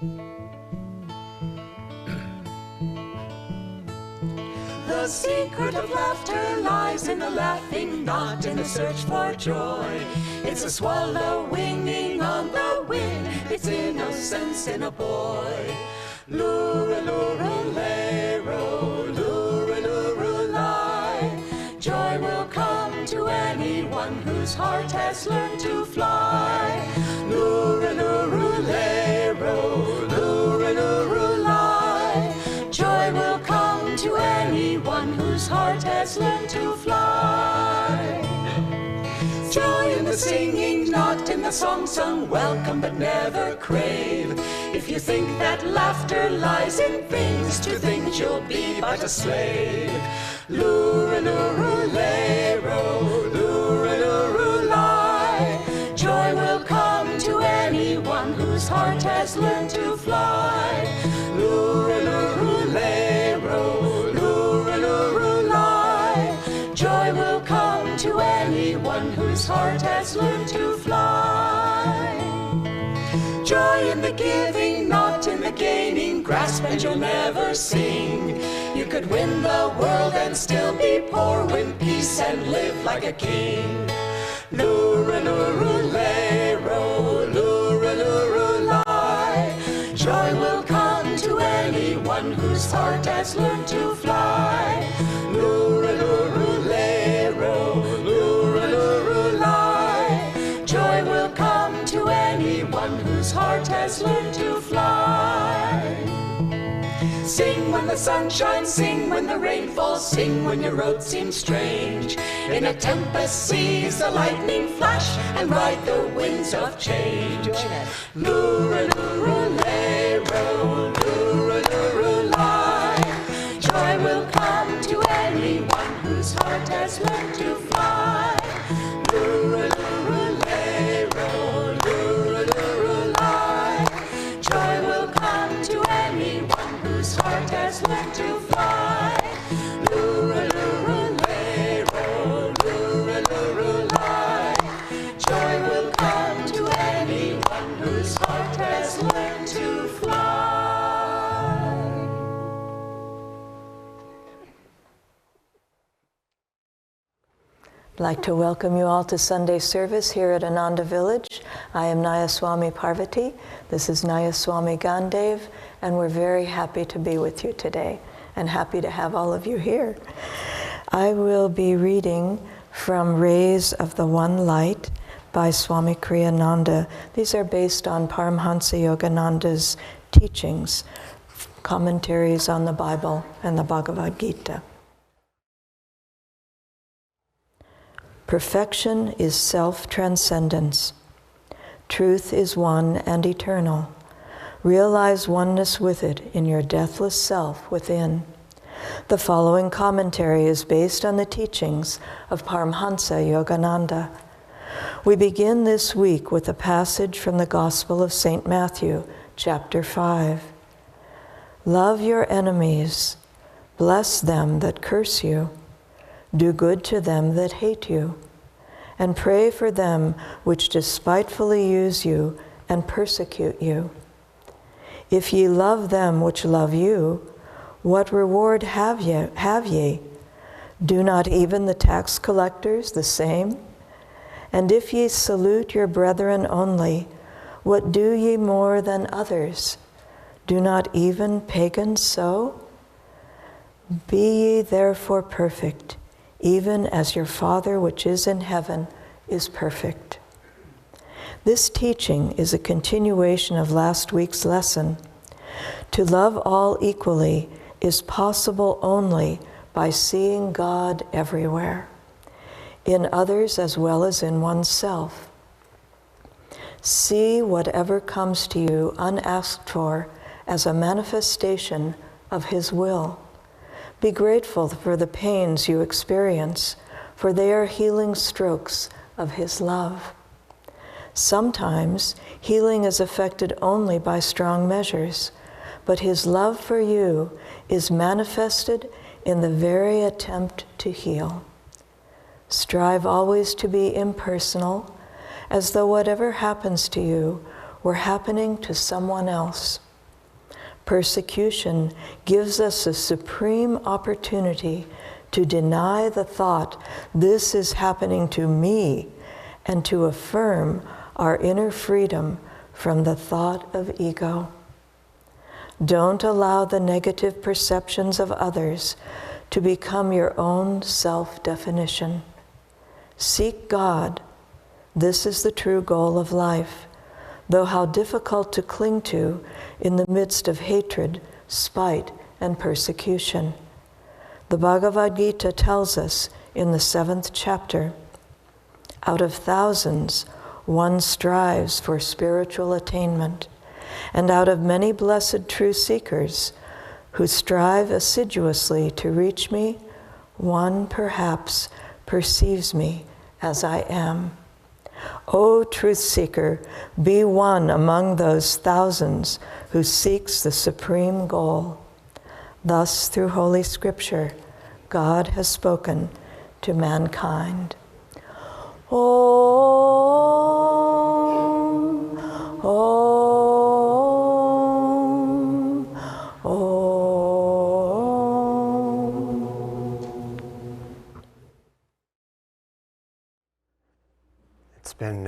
The secret of laughter lies in the laughing, not in the search for joy. It's a swallow winging on the wind, it's innocence in a boy. Lura-lura-lero, lura-lura-lie. Joy will come to anyone whose heart has learned to fly. Lura-lura-lero, lura-lura-lie. Joy will come to anyone whose heart has learned to fly. Joy in the singing, not in the song sung, welcome but never crave. If you think that laughter lies in things, to things you'll be but a slave. Lura-lura-lero, lura-lura-lie. Joy will come to anyone whose heart has learned to fly. Lura-lura-lero, lura-lura-lie. Joy will come to anyone whose heart has learned to fly. Joy in the giving, not in the gaining. Grasp and you'll never sing. You could win the world and still be poor. Win peace and live like a king. Lura-lura-lero, lura-lura-lie. Joy will come to anyone whose heart has learned to fly. Lura-lura-lero, lura-lura-lie. Joy will come to anyone whose heart has learned to fly. Sing when the sun shines, sing when the rain falls, sing when your road seems strange. In a tempest seize the lightning flash and ride the winds of change. Lura-lura-lero, lura-lura-lie. Joy will come to anyone whose heart has learned to fly. Lura-lura-lero, lura-lura-lie. Joy will come to anyone whose heart has learned to fly. Lura-lura-lero, lura-lura-lie. Joy will come to anyone whose heart has learned to fly. I'd like to welcome you all to Sunday service here at Ananda Village. I am Nayaswami Parvati. This is Nayaswami Gyandev, and we're very happy to be with you today and happy to have all of you here. I will be reading from Rays of the One Light by Swami Kriyananda. These are based on Paramhansa Yogananda's teachings, commentaries on the Bible and the Bhagavad Gita. Perfection is self-transcendence. Truth is one and eternal. Realize oneness with it in your deathless self within. The following commentary is based on the teachings of Paramhansa Yogananda. We begin this week with a passage from the Gospel of St. Matthew, chapter 5. Love your enemies, bless them that curse you, do good to them that hate you, and pray for them which despitefully use you and persecute you. If ye love them which love you, what reward have ye? Do not even the tax collectors the same? And if ye salute your brethren only, what do ye more than others? Do not even pagans so? Be ye therefore perfect, even as your Father which is in heaven is perfect. This teaching is a continuation of last week's lesson. To love all equally is possible only by seeing God everywhere, in others as well as in oneself. See whatever comes to you unasked for as a manifestation of His will. Be grateful for the pains you experience, for they are healing strokes of His love. Sometimes healing is effected only by strong measures, but His love for you is manifested in the very attempt to heal. Strive always to be impersonal, as though whatever happens to you were happening to someone else. Persecution gives us a supreme opportunity to deny the thought, this is happening to me, and to affirm our inner freedom from the thought of ego. Don't allow the negative perceptions of others to become your own self-definition. Seek God. This is the true goal of life, though how difficult to cling to in the midst of hatred, spite, and persecution. The Bhagavad Gita tells us in the 7th chapter, out of thousands, one strives for spiritual attainment, and out of many blessed true seekers who strive assiduously to reach me, one perhaps perceives me as I am. O truth seeker, be one among those thousands who seeks the supreme goal. Thus, through Holy Scripture, God has spoken to mankind. Om, Om, Om. It's been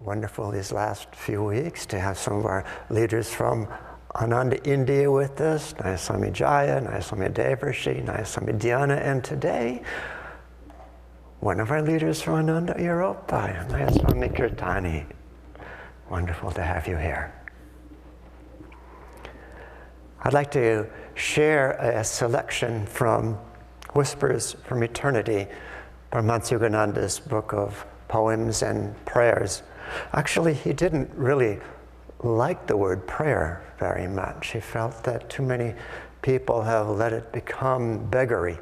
wonderful these last few weeks to have some of our leaders from Ananda, India with us, Nayaswami Jaya, Nayaswami Devarshi, Nayaswami Dhyana, and today, one of our leaders from Ananda, Europa, Nayaswami Kirtani. Wonderful to have you here. I'd like to share a selection from Whispers from Eternity, Parvati Yogananda's book of poems and prayers. Actually, he didn't really like the word prayer very much. He felt that too many people have let it become beggary.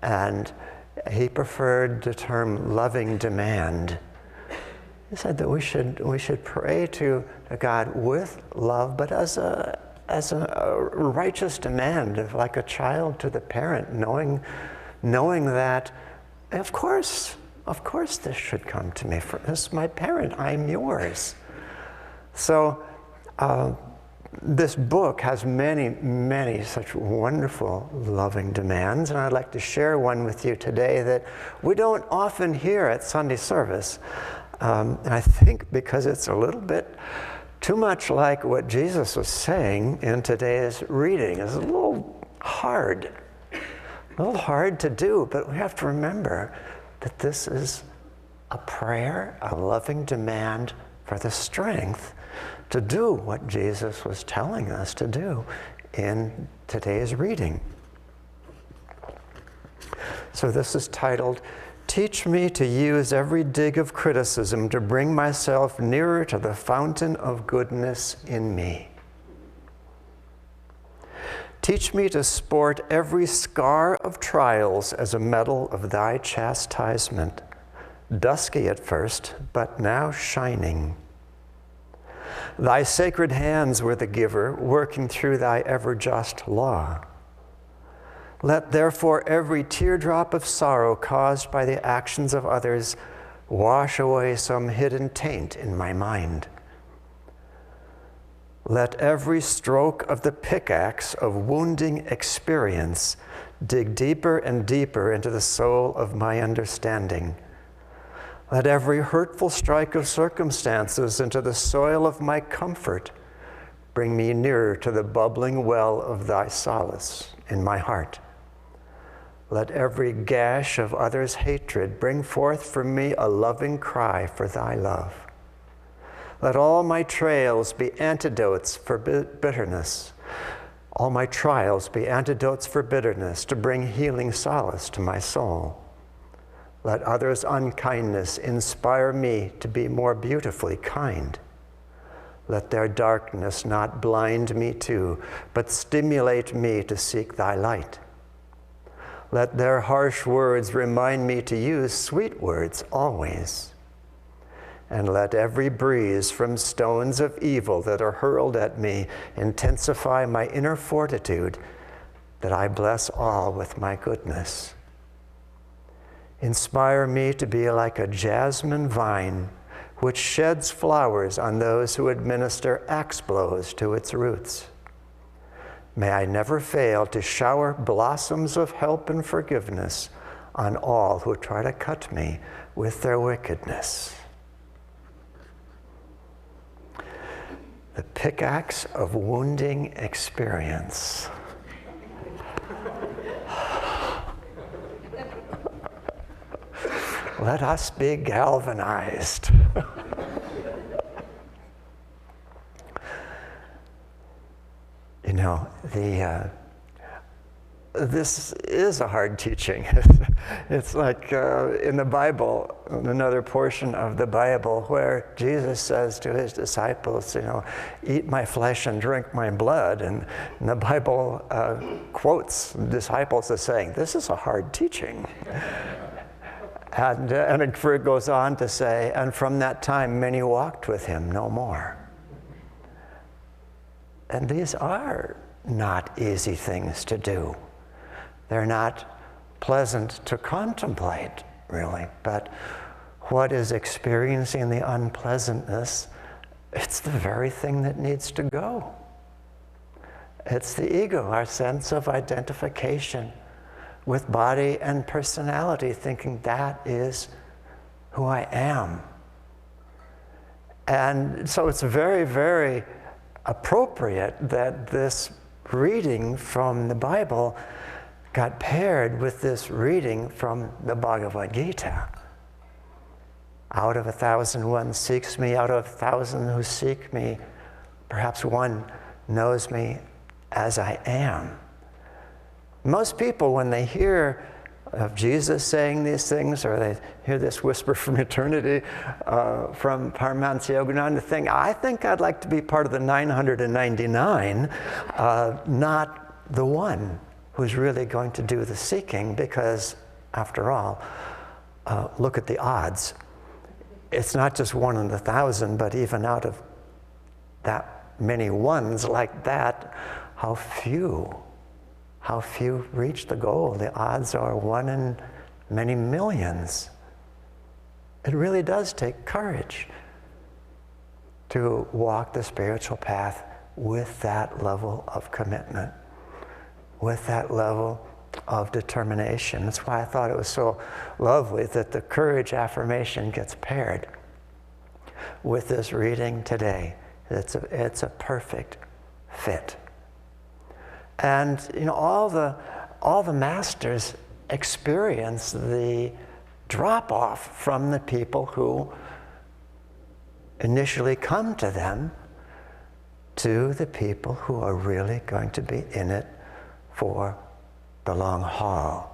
And he preferred the term loving demand. He said that we should pray to God with love, but as a righteous demand, like a child to the parent, knowing that, of course this should come to me. This is my parent, I'm yours. So this book has many, many such wonderful loving demands, and I'd like to share one with you today that we don't often hear at Sunday service. I think because it's a little bit too much like what Jesus was saying in today's reading. It's a little hard to do, but we have to remember that this is a prayer, a loving demand for the strength to do what Jesus was telling us to do in today's reading. So this is titled, Teach me to use every dig of criticism to bring myself nearer to the fountain of goodness in me. Teach me to sport every scar of trials as a medal of thy chastisement, dusky at first, but now shining. Thy sacred hands were the giver, working through thy ever-just law. Let therefore every teardrop of sorrow caused by the actions of others wash away some hidden taint in my mind. Let every stroke of the pickaxe of wounding experience dig deeper and deeper into the soul of my understanding. Let every hurtful strike of circumstances into the soil of my comfort bring me nearer to the bubbling well of thy solace in my heart. Let every gash of others' hatred bring forth from me a loving cry for thy love. Let all my trails be antidotes for bitterness. All my trials be antidotes for bitterness to bring healing solace to my soul. Let others' unkindness inspire me to be more beautifully kind. Let their darkness not blind me too, but stimulate me to seek thy light. Let their harsh words remind me to use sweet words always. And let every breeze from stones of evil that are hurled at me intensify my inner fortitude, that I bless all with my goodness. Inspire me to be like a jasmine vine, which sheds flowers on those who administer axe blows to its roots. May I never fail to shower blossoms of help and forgiveness on all who try to cut me with their wickedness. The pickaxe of wounding experience. Let us be galvanized. You know, this is a hard teaching. It's like in the Bible, another portion of the Bible where Jesus says to his disciples, you know, eat my flesh and drink my blood. And the Bible quotes disciples as saying, this is a hard teaching. And it goes on to say, and from that time many walked with him no more. And these are not easy things to do. They're not pleasant to contemplate, really. But what is experiencing the unpleasantness, it's the very thing that needs to go. It's the ego, our sense of identification with body and personality, thinking that is who I am. And so it's very, very appropriate that this reading from the Bible got paired with this reading from the Bhagavad Gita. Out of 1,000 one seeks me, out of 1,000 who seek me, perhaps one knows me as I am. Most people, when they hear of Jesus saying these things, or they hear this whisper from eternity from Paramahansa Yogananda, think, I think I'd like to be part of the 999, not the one who's really going to do the seeking, because after all, look at the odds. It's not just 1 in 1,000, but even out of that many ones like that, how few reach the goal. The odds are 1 in many millions. It really does take courage to walk the spiritual path with that level of commitment, with that level of determination. That's why I thought it was so lovely that the courage affirmation gets paired with this reading today. It's a perfect fit. And you know, all the masters experience the drop-off from the people who initially come to them to the people who are really going to be in it for the long haul.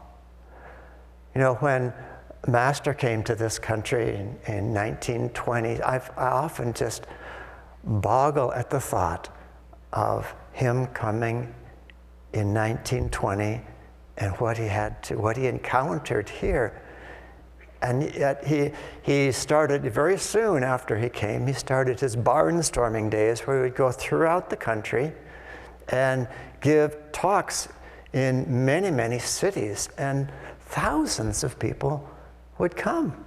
You know, when Master came to this country in 1920, I often just boggle at the thought of him coming in 1920 and what he encountered here. And yet he started very soon after he came, he started his barnstorming days where he would go throughout the country and give talks in many, many cities, and thousands of people would come.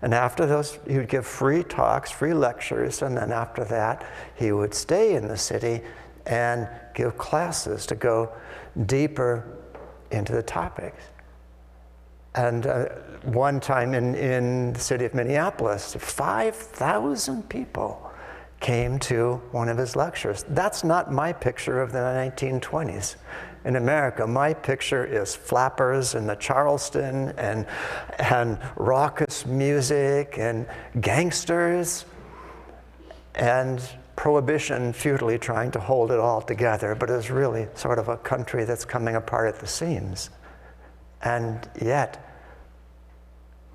And after those, he would give free talks, free lectures, and then after that, he would stay in the city and give classes to go deeper into the topics. And one time in the city of Minneapolis, 5,000 people came to one of his lectures. That's not my picture of the 1920s. In America, my picture is flappers in the Charleston and raucous music and gangsters and prohibition futilely trying to hold it all together, but it's really sort of a country that's coming apart at the seams. And yet,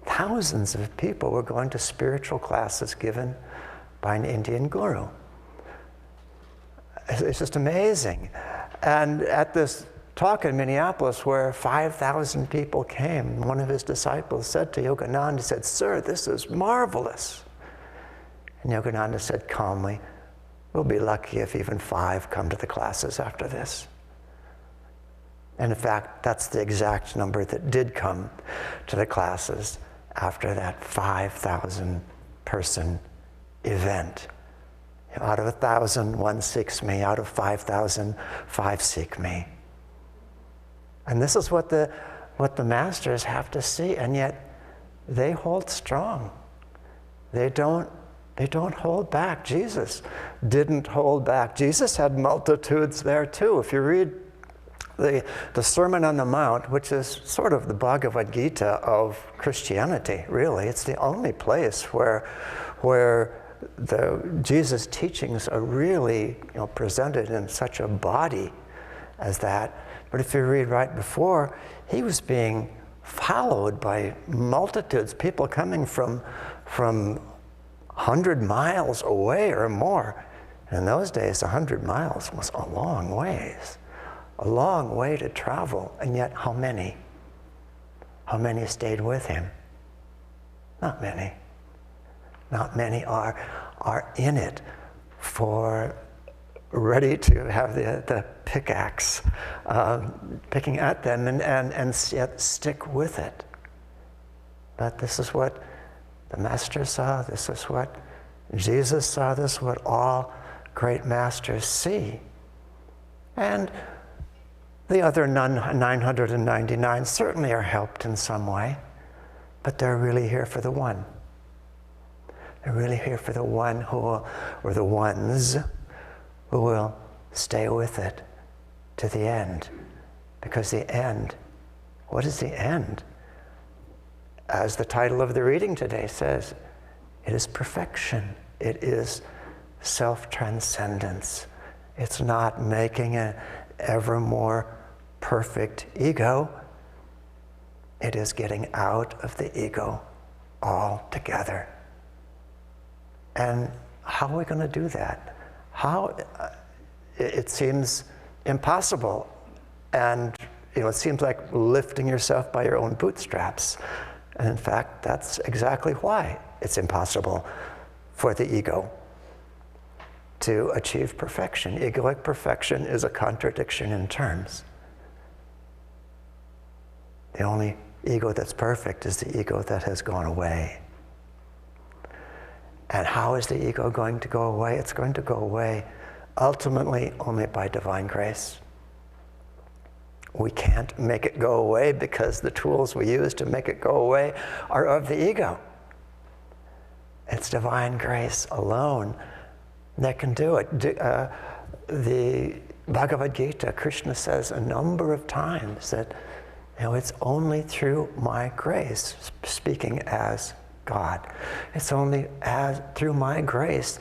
thousands of people were going to spiritual classes given by an Indian guru. It's just amazing. And at this talk in Minneapolis where 5,000 people came, one of his disciples said to Yogananda, said, "Sir, this is marvelous." And Yogananda said calmly, "We'll be lucky if even 5 come to the classes after this." And in fact, that's the exact number that did come to the classes after that 5,000 person event Out of 1,000, one seeks me. Out of 5,000, 5 seek me. And this is what the masters have to see, and yet they hold strong. They don't hold back. Jesus didn't hold back. Jesus had multitudes there too. If you read the Sermon on the Mount, which is sort of the Bhagavad Gita of Christianity, really, it's the only place where the Jesus teachings are really presented in such a body as that. But if you read right before, he was being followed by multitudes, people coming from 100 miles away or more. And in those days, 100 miles was a long ways, a long way to travel. And yet, how many? How many stayed with him? Not many. Not many are in it for ready to have the pickaxe picking at them and yet stick with it. But this is what the Master saw, this is what Jesus saw, this is what all great masters see. And the other 999 certainly are helped in some way, but they're really here for the one. They're really here for the one or the ones who will stay with it to the end. Because the end, what is the end? As the title of the reading today says, it is perfection. It is self-transcendence. It's not making an ever more perfect ego. It is getting out of the ego altogether. And how are we going to do that? How? It seems impossible. And it seems like lifting yourself by your own bootstraps. And in fact, that's exactly why it's impossible for the ego to achieve perfection. Egoic perfection is a contradiction in terms. The only ego that's perfect is the ego that has gone away. And how is the ego going to go away? It's going to go away ultimately only by divine grace. We can't make it go away because the tools we use to make it go away are of the ego. It's divine grace alone that can do it. The Bhagavad Gita, Krishna says a number of times that it's only through my grace, speaking as God. It's only through my grace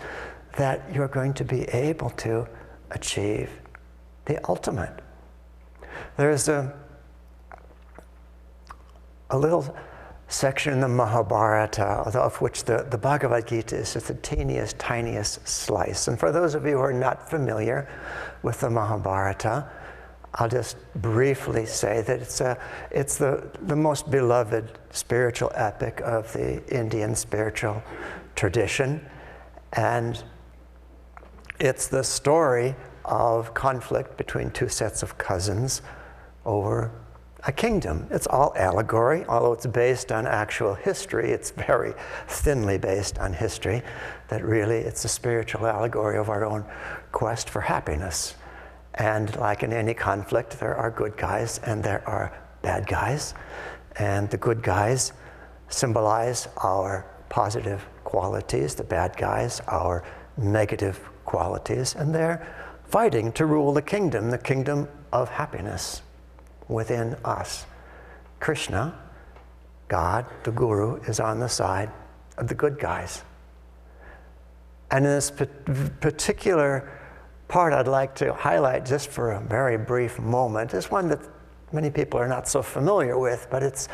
that you're going to be able to achieve the ultimate. There's a little section in the Mahabharata, of which the Bhagavad Gita is just the teeniest, tiniest slice. And for those of you who are not familiar with the Mahabharata, I'll just briefly say that it's the most beloved spiritual epic of the Indian spiritual tradition. And it's the story of conflict between two sets of cousins over a kingdom. It's all allegory, although it's based on actual history. It's very thinly based on history, that really it's a spiritual allegory of our own quest for happiness. And like in any conflict, there are good guys and there are bad guys. And the good guys symbolize our positive qualities, the bad guys our negative qualities, and they're fighting to rule the kingdom of happiness within us. Krishna, God, the Guru, is on the side of the good guys. And in this particular part I'd like to highlight just for a very brief moment is one that many people are not so familiar with, but it's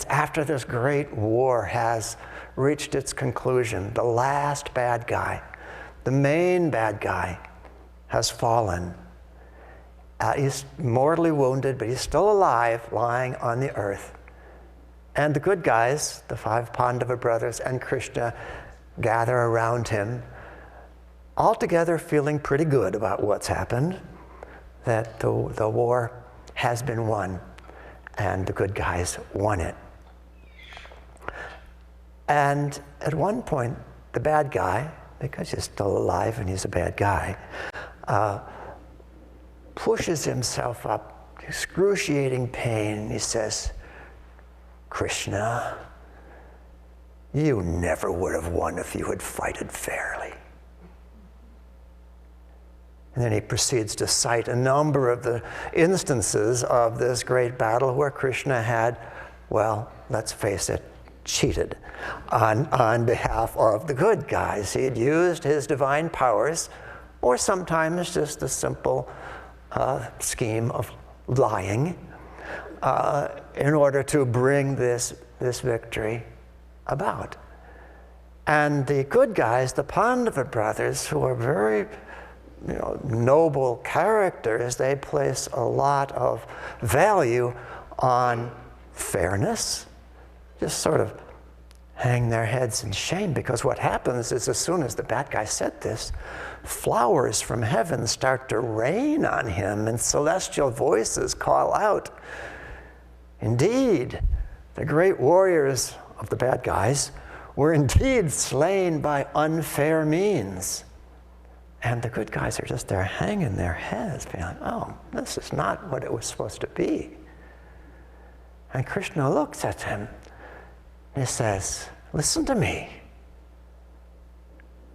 after this great war has reached its conclusion. The last bad guy, the main bad guy, has fallen. He's mortally wounded, but he's still alive, lying on the earth. And the good guys, the 5 Pandava brothers and Krishna, gather around him, altogether feeling pretty good about what's happened, that the war has been won, and the good guys won it. And at one point, the bad guy, because he's still alive and he's a bad guy, pushes himself up, excruciating pain, and he says, Krishna, you never would have won if you had fighted fairly. And then he proceeds to cite a number of the instances of this great battle where Krishna had, well, let's face it, cheated on behalf of the good guys. He had used his divine powers, or sometimes just a simple scheme of lying, in order to bring this victory about. And the good guys, the Pandava brothers, who are very noble characters, they place a lot of value on fairness, just sort of hang their heads in shame, because what happens is as soon as the bad guy said this, flowers from heaven start to rain on him and celestial voices call out, indeed, the great warriors of the bad guys were indeed slain by unfair means. And the good guys are just there hanging their heads, being like, oh, this is not what it was supposed to be. And Krishna looks at him and he says, listen to me.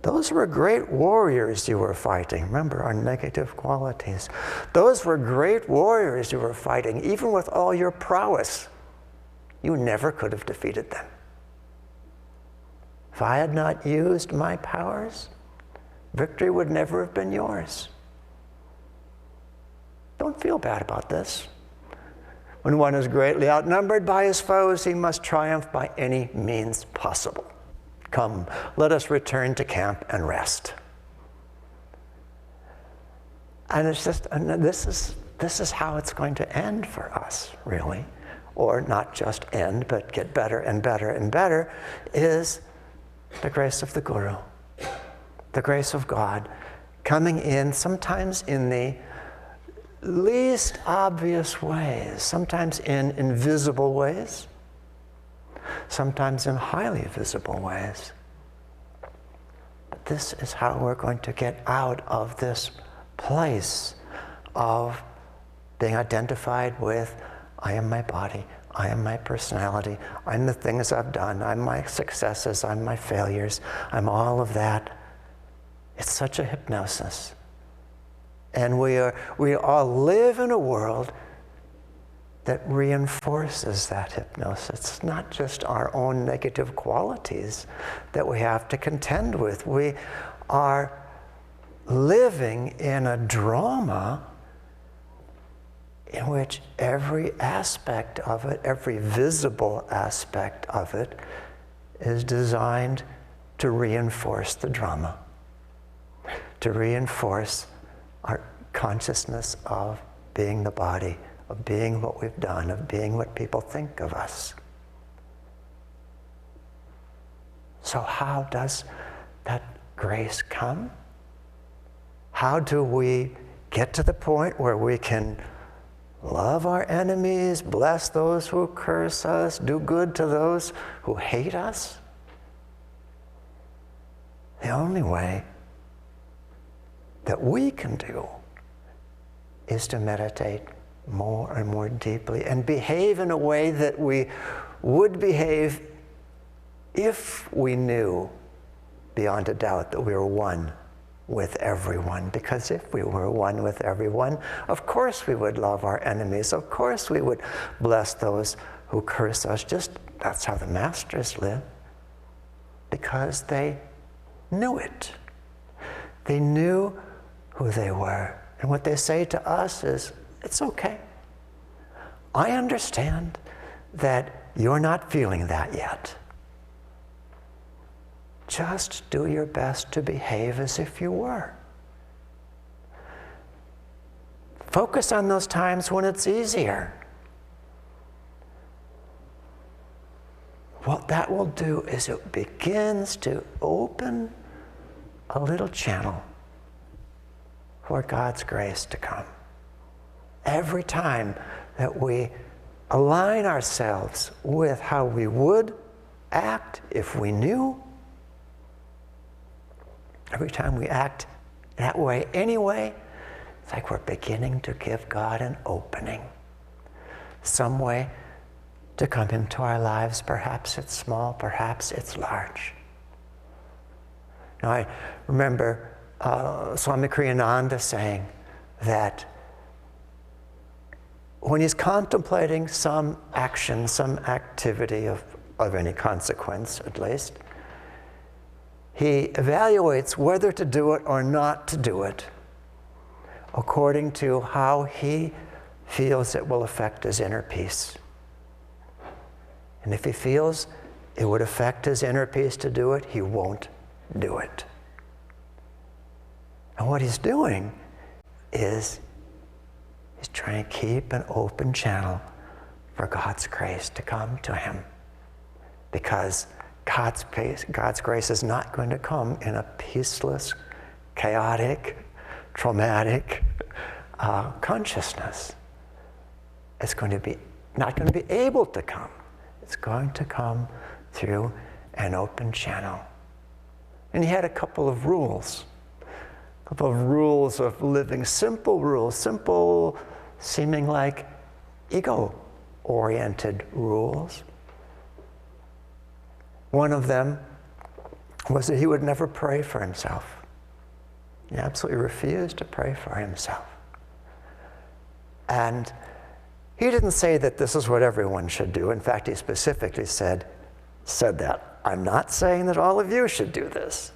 Those were great warriors you were fighting. Remember our negative qualities. Those were great warriors you were fighting. Even with all your prowess, you never could have defeated them. If I had not used my powers, victory would never have been yours. Don't feel bad about this. When one is greatly outnumbered by his foes, he must triumph by any means possible. Come, let us return to camp and rest. And it's just, and this is how it's going to end for us, really. Or not just end, but get better and better and better, is the grace of the Guru. The grace of God coming in, sometimes in the least obvious ways, sometimes in invisible ways, sometimes in highly visible ways. But this is how we're going to get out of this place of being identified with, I am my body, I am my personality, I'm the things I've done, I'm my successes, I'm my failures, I'm all of that. It's such a hypnosis. And we all live in a world that reinforces that hypnosis. It's not just our own negative qualities that we have to contend with. We are living in a drama in which every aspect of it, every visible aspect of it, is designed to reinforce the drama, to reinforce our consciousness of being the body, of being what we've done, of being what people think of us. So how does that grace come? How do we get to the point where we can love our enemies, bless those who curse us, do good to those who hate us? The only way that we can do is to meditate more and more deeply and behave in a way that we would behave if we knew beyond a doubt that we were one with everyone. Because if we were one with everyone, of course we would love our enemies. Of course we would bless those who curse us. Just that's how the masters live, because they knew it. They knew who they were. And what they say to us is, it's okay. I understand that you're not feeling that yet. Just do your best to behave as if you were. Focus on those times when it's easier. What that will do is it begins to open a little channel for God's grace to come. Every time that we align ourselves with how we would act if we knew, every time we act that way anyway, it's like we're beginning to give God an opening. Some way to come into our lives. Perhaps it's small, perhaps it's large. Now I remember Swami Kriyananda saying that when he's contemplating some action, some activity of any consequence at least, he evaluates whether to do it or not to do it according to how he feels it will affect his inner peace. And if he feels it would affect his inner peace to do it, he won't do it. And what he's doing is he's trying to keep an open channel for God's grace to come to him. Because God's grace is not going to come in a peaceless, chaotic, traumatic consciousness. It's going to be not going to be able to come. It's going to come through an open channel. And he had a couple of rules of living, simple rules, simple, seeming like ego-oriented rules. One of them was that he would never pray for himself. He absolutely refused to pray for himself. And he didn't say that this is what everyone should do. In fact, he specifically said that. I'm not saying that all of you should do this.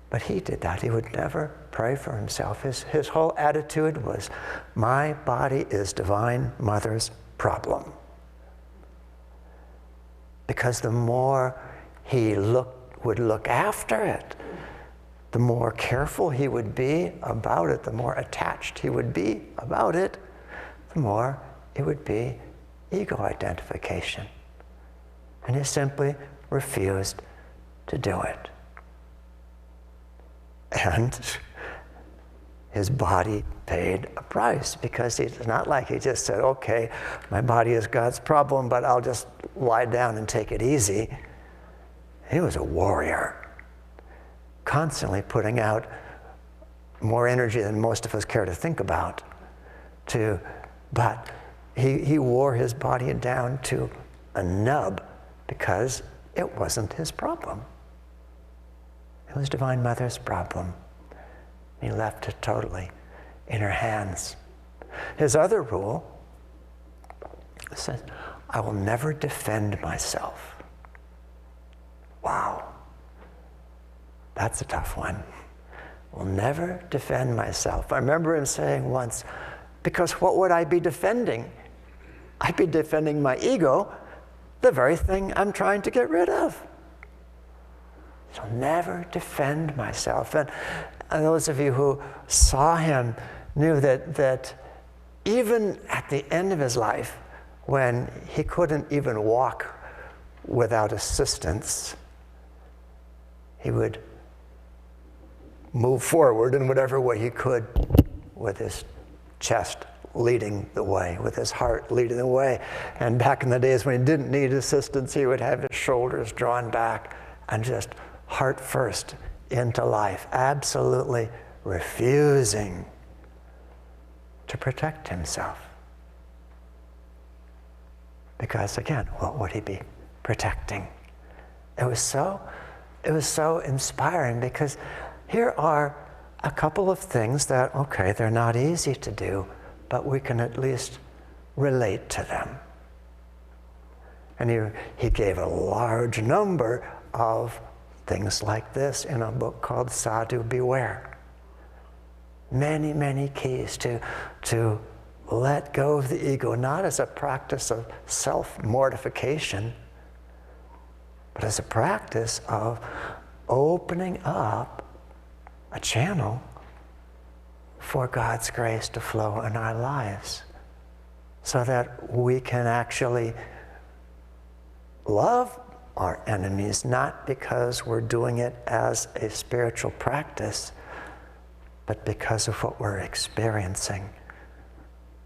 But he did that. He would never pray for himself. His whole attitude was, my body is Divine Mother's problem. Because the more he would look after it, the more careful he would be about it, the more attached he would be about it, the more it would be ego identification. And he simply refused to do it. And his body paid a price, because it's not like he just said, okay, my body is God's problem, but I'll just lie down and take it easy. He was a warrior, constantly putting out more energy than most of us care to think about. But he wore his body down to a nub because it wasn't his problem. It was Divine Mother's problem. He left it totally in her hands. His other rule says, I will never defend myself. Wow. That's a tough one. Will never defend myself. I remember him saying once, because what would I be defending? I'd be defending my ego, the very thing I'm trying to get rid of. So never defend myself. And those of you who saw him knew that even at the end of his life, when he couldn't even walk without assistance, he would move forward in whatever way he could, with his chest leading the way, with his heart leading the way. And back in the days when he didn't need assistance, he would have his shoulders drawn back and just heart first into life, absolutely refusing to protect himself. Because again, what would he be protecting? It was so inspiring, because here are a couple of things that, okay, they're not easy to do, but we can at least relate to them. And he gave a large number of things like this in a book called Sadhu Beware. Many, many keys to let go of the ego, not as a practice of self-mortification, but as a practice of opening up a channel for God's grace to flow in our lives, so that we can actually love our enemies, not because we're doing it as a spiritual practice, but because of what we're experiencing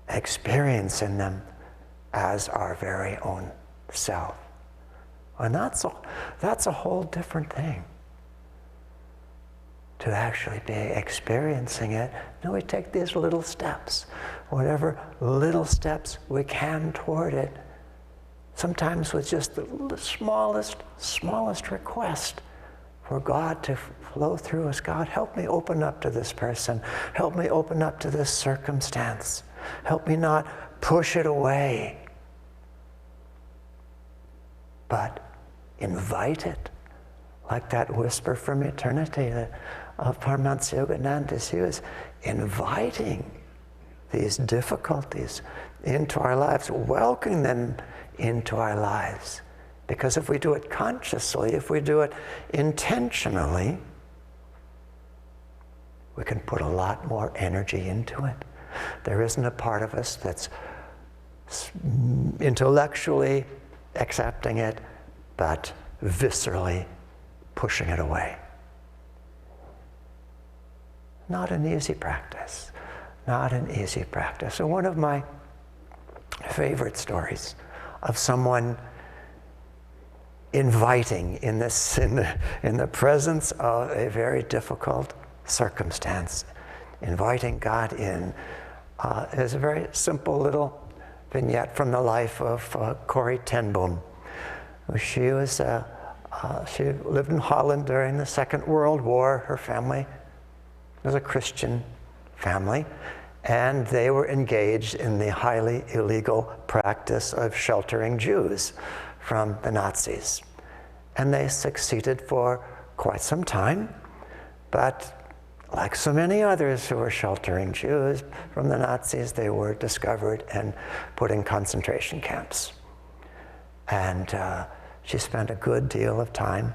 them as our very own self. And that's a whole different thing. to actually be experiencing it, then we take these little steps, whatever little steps we can toward it, sometimes with just the smallest request for God to flow through us. God, help me open up to this person. Help me open up to this circumstance. Help me not push it away, but invite it. Like that whisper from eternity of Parvati Yogananda. He was inviting these difficulties into our lives, welcoming them into our lives. Because if we do it consciously, if we do it intentionally, we can put a lot more energy into it. There isn't a part of us that's intellectually accepting it, but viscerally pushing it away. Not an easy practice. Not an easy practice. And one of my favorite stories of someone inviting in the presence of a very difficult circumstance, inviting God in, is a very simple little vignette from the life of Corrie ten Boom. She lived in Holland during the Second World War. Her family was a Christian family, and they were engaged in the highly illegal practice of sheltering Jews from the Nazis. And they succeeded for quite some time, but like so many others who were sheltering Jews from the Nazis, they were discovered and put in concentration camps. And she spent a good deal of time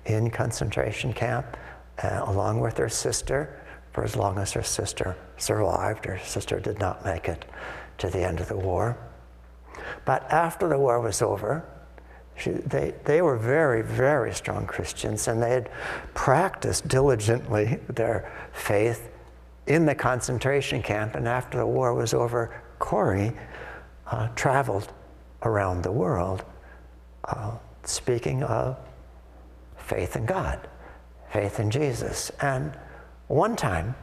in concentration camp, along with her sister, for as long as her sister survived. Her sister did not make it to the end of the war. But after the war was over, they were very, very strong Christians, and they had practiced diligently their faith in the concentration camp. And after the war was over, Corrie traveled around the world speaking of faith in God, faith in Jesus. And one time,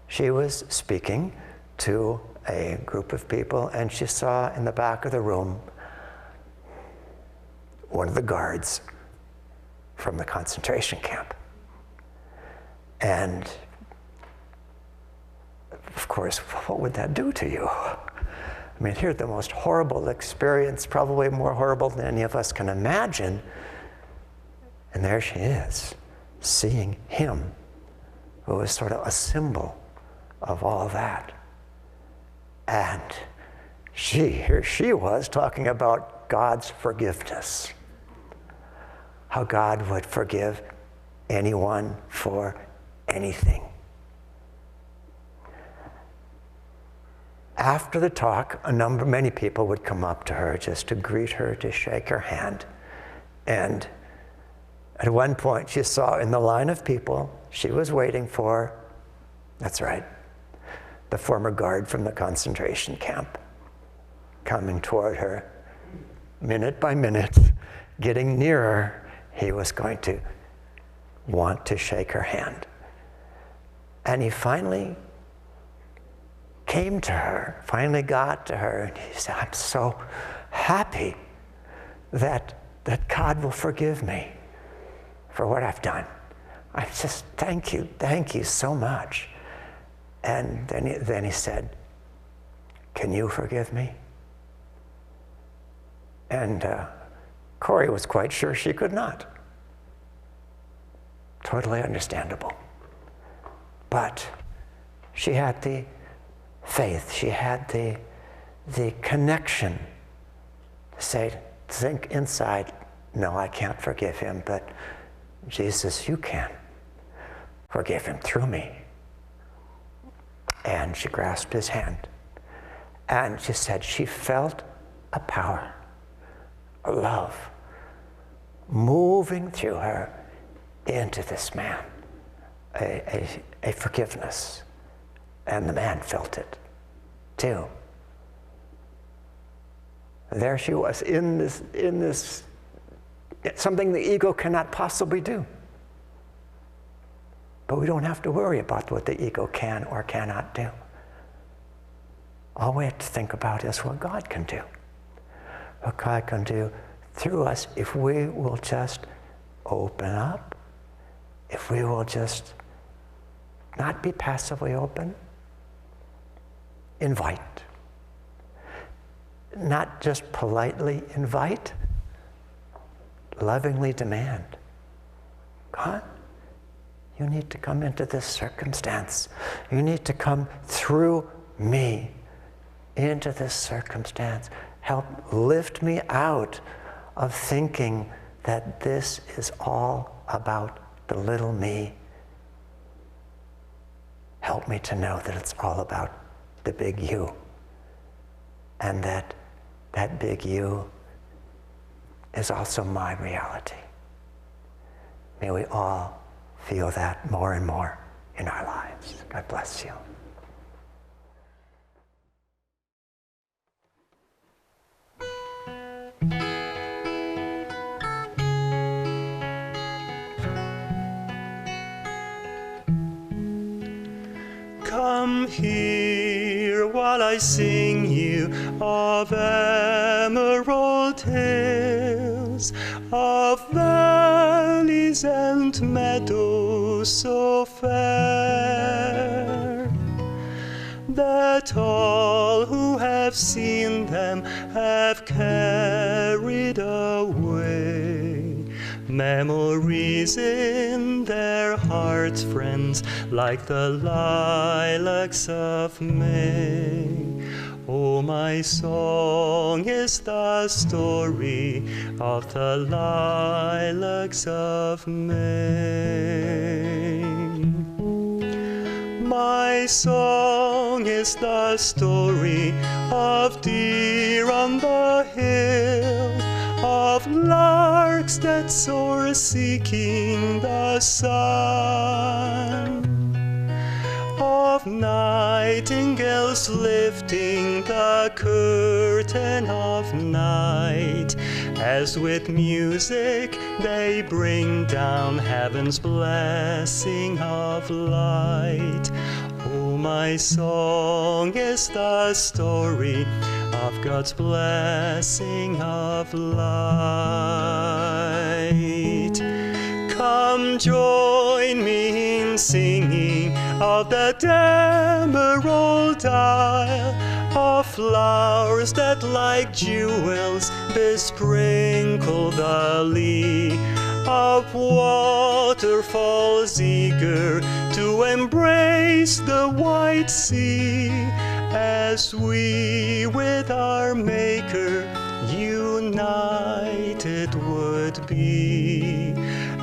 she was speaking to a group of people, and she saw in the back of the room one of the guards from the concentration camp. And of course, what would that do to you? I mean, here's the most horrible experience, probably more horrible than any of us can imagine. And there she is, seeing him, who was sort of a symbol of all that. And here she was talking about God's forgiveness. How God would forgive anyone for anything. After the talk, many people would come up to her just to greet her, to shake her hand. And at one point, she saw in the line of people she was waiting for, that's right, the former guard from the concentration camp, coming toward her, minute by minute, getting nearer. He was going to want to shake her hand. And he finally came to her, finally got to her, and he said, I'm so happy that God will forgive me for what I've done. I just thank you so much. And then he said, can you forgive me? And Corrie was quite sure she could not. Totally understandable. But she had the faith, she had the connection to think inside, no, I can't forgive him, but Jesus, you can forgive him through me. And she grasped his hand. And she said she felt a power, a love, moving through her into this man, a forgiveness. And the man felt it, too. There she was in this something the ego cannot possibly do. But we don't have to worry about what the ego can or cannot do. All we have to think about is what God can do. What God can do through us if we will just open up, if we will just not be passively open, invite. Not just politely invite, lovingly demand. God, you need to come into this circumstance. You need to come through me into this circumstance. Help lift me out of thinking that this is all about the little me. Help me to know that it's all about the big you, and that that big you is also my reality. May we all feel that more and more in our lives. God bless you. Come here while I sing you of emerald hills, of valleys and meadows so fair, that all who have seen them have carried away memories in their hearts, friends, like the lilacs of May. Oh, my song is the story of the lilacs of May. My song is the story of deer on the hill, of larks that soar seeking the sun, of nightingales lifting the curtain of night, as with music they bring down heaven's blessing of light. Oh, my song is the story of God's blessing of light. Come join me in singing of that emerald isle, of flowers that like jewels besprinkle the lea, of waterfalls eager to embrace the white sea, as we with our Maker united would be,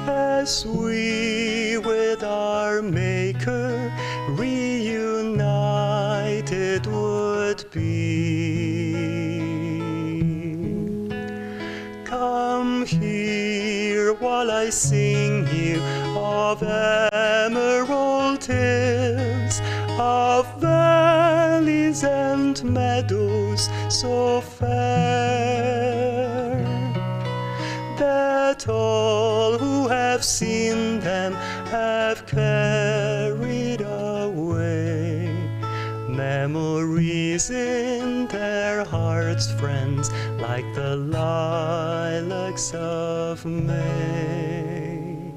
as we with our Maker reunited would be. Come here while I sing you of emerald hills, of valleys and meadows so fair, that all who have seen them have carried away memories in their hearts, friends, like the lilacs of May.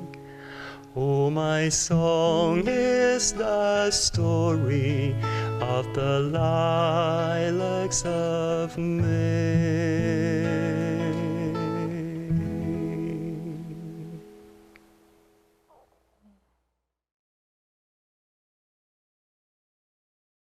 Oh, my song is the story of the lilacs of May.